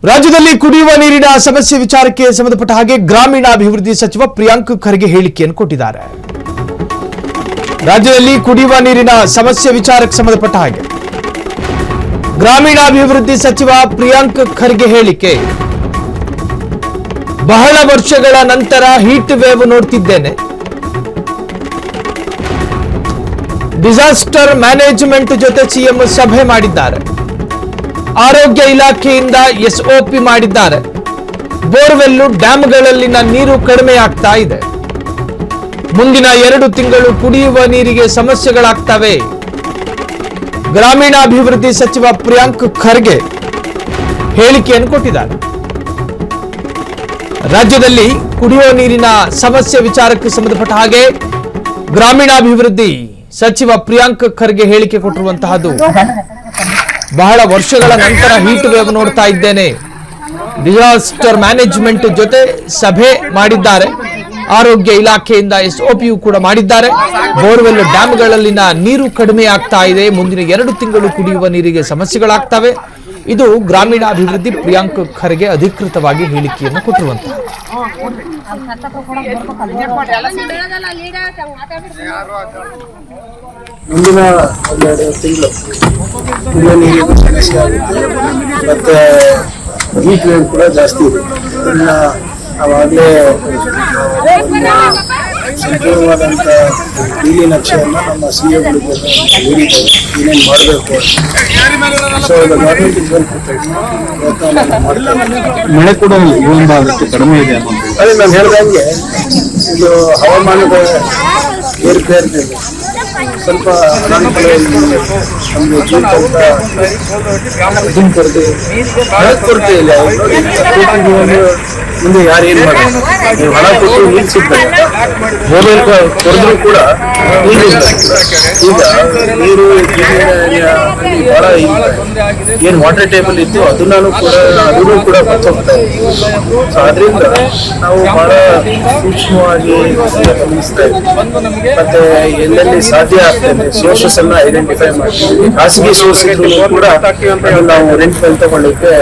ರಾಜ್ಯದಲ್ಲಿ ಕುಡಿಯುವ ನೀರಿನ ಸಮಸ್ಯೆ ವಿಚಾರಕ್ಕೆ ಸಂಬಂಧಪಟ್ಟ ಹಾಗೆ ಗ್ರಾಮೀಣಾಭಿವೃದ್ಧಿ ಸಚಿವ ಪ್ರಿಯಾಂಕ್ ಖರ್ಗೆ ಹೇಳಿಕೆಯನ್ನು ಕೊಟ್ಟಿದ್ದಾರೆ. ರಾಜ್ಯದಲ್ಲಿ ಕುಡಿಯುವ ನೀರಿನ ಸಮಸ್ಯೆ ವಿಚಾರಕ್ಕೆ ಸಂಬಂಧಪಟ್ಟ ಹಾಗೆ ಗ್ರಾಮೀಣಾಭಿವೃದ್ಧಿ ಸಚಿವ ಪ್ರಿಯಾಂಕ್ ಖರ್ಗೆ ಹೇಳಿಕೆ. ಬಹಳ ವರ್ಷಗಳ ನಂತರ ಹೀಟ್ ವೇವ್ ನೋಡ್ತಿದ್ದೇನೆ. ಡಿಸಾಸ್ಟರ್ ಮ್ಯಾನೇಜ್ಮೆಂಟ್ ಜೊತೆ ಸಿಎಂ ಸಭೆ ಮಾಡಿದ್ದಾರೆ. ಆರೋಗ್ಯ ಇಲಾಖೆಯಿಂದ ಎಸ್ಒಪಿ ಮಾಡಿದ್ದಾರೆ. ಬೋರ್ವೆಲ್ಲು ಡ್ಯಾಂಗಳಲ್ಲಿನ ನೀರು ಕಡಿಮೆ ಆಗ್ತಾ ಇದೆ. ಮುಂದಿನ 2 ತಿಂಗಳು ಕುಡಿಯುವ ನೀರಿಗೆ ಸಮಸ್ಯೆಗಳಾಗ್ತವೆ. ಗ್ರಾಮೀಣಾಭಿವೃದ್ಧಿ ಸಚಿವ ಪ್ರಿಯಾಂಕ್ ಖರ್ಗೆ ಹೇಳಿಕೆಯನ್ನು ಕೊಟ್ಟಿದ್ದಾರೆ. ರಾಜ್ಯದಲ್ಲಿ ಕುಡಿಯುವ ನೀರಿನ ಸಮಸ್ಯೆ ವಿಚಾರಕ್ಕೆ ಸಂಬಂಧಪಟ್ಟ ಹಾಗೆ ಗ್ರಾಮೀಣಾಭಿವೃದ್ಧಿ ಸಚಿವ ಪ್ರಿಯಾಂಕ್ ಖರ್ಗೆ ಹೇಳಿಕೆ ಕೊಟ್ಟಿರುವಂತಹದ್ದು. ಬಹಳ ವರ್ಷಗಳ ನಂತರ ಹೀಟ್ ವೇವ್ ನೋಡ್ತಾ ಇದ್ದೇನೆ. ಡಿಸಾಸ್ಟರ್ ಮ್ಯಾನೇಜ್ಮೆಂಟ್ ಜೊತೆ ಸಭೆ ಮಾಡಿದ್ದಾರೆ. ಆರೋಗ್ಯ ಇಲಾಖೆಯಿಂದ ಎಸ್ಒಪಿಯು ಕೂಡ ಮಾಡಿದ್ದಾರೆ. ಬೋರ್ವೆಲ್ ಡ್ಯಾಂಗಳಲ್ಲಿನ ನೀರು ಕಡಿಮೆ ಆಗ್ತಾ ಇದೆ. ಮುಂದಿನ 2 ತಿಂಗಳು ಕುಡಿಯುವ ನೀರಿಗೆ ಸಮಸ್ಯೆಗಳಾಗ್ತವೆ. ಇದು ಗ್ರಾಮೀಣಾಭಿವೃದ್ಧಿ ಪ್ರಿಯಾಂಕ್ ಖರ್ಗೆ ಅಧಿಕೃತವಾಗಿ ಹೇಳಿಕೆಯನ್ನು ಕೊಟ್ಟಿರುವಂತಹ. ಮುಂದಿನ 2 ತಿಂಗಳು ಕುಡಿಯುವ ನೀರಿನ ಸಮಸ್ಯೆ ಆಗುತ್ತೆ. ಮತ್ತೆ ಹೀಟ್ ವೇವ್ ಕೂಡ ಜಾಸ್ತಿ ಇದೆ. ಅವಾಗಲೇ ಸಂಪೂರ್ಣವಾದಂಥ ನೀಲಿ ನಕ್ಷೆಯನ್ನು ನಮ್ಮ ಸಿಎಗಳಿಗೆ ನೀಡಿದ್ದೇವೆ, ಏನೇನು ಮಾಡಬೇಕು. So government is well prepared. ಮಳೆ ಕೂಡ ಭಾಗಕ್ಕೆ ಕಡಿಮೆ ಇದೆ. ಅದೇ ನಾನು ಹೇಳ್ದಂಗೆ ಇದು ಹವಾಮಾನದ ಏರುಪೇರಿದೆ. ಸ್ವಲ್ಪ ಅನಾನುಕೂಲ ನಮಗೆ ಜೂನ್ ಕೊರತೆ ಇಲ್ಲ. ಮುಂದೆ ಯಾರು ಏನು ಮಾಡಿ ಹಣ ಕೊಟ್ಟು ನೀರು ಸಿಗ್ತಾರೆ. ಮೊಬೈಲ್ ಕೊರೆದ್ರೂ ಕೂಡ ನೀರು ಈಗ ನೀರು ಬಹಳ ಏನು ವಾಟರ್ ಟೇಬಲ್ ಇತ್ತು ಅದನ್ನೂ ಕೂಡ ಬಚ್ಚೋಗ್ತಾ ಇದೆ. ಸೊ ಅದರಿಂದ ನಾವು ಬಹಳ ಸೂಕ್ಷ್ಮವಾಗಿ ಗಮನಿಸ್ತಾ ಇದ್ದೀವಿ. ಮತ್ತೆ ಎಲ್ಲೆಲ್ಲಿ ಸಾಧ್ಯ ಆಗ್ತದೆ ಸೋರ್ಸಸ್ ಅನ್ನ ಐಡೆಂಟಿಫೈ ಮಾಡ್ತೀವಿ. ಖಾಸಗಿ ಸೋರ್ಸಸ್ ಕೂಡ ನಾವು ರೆಂಟ್ ಮೇಲೆ ತಗೊಳ್ಳಿಕ್ಕೆ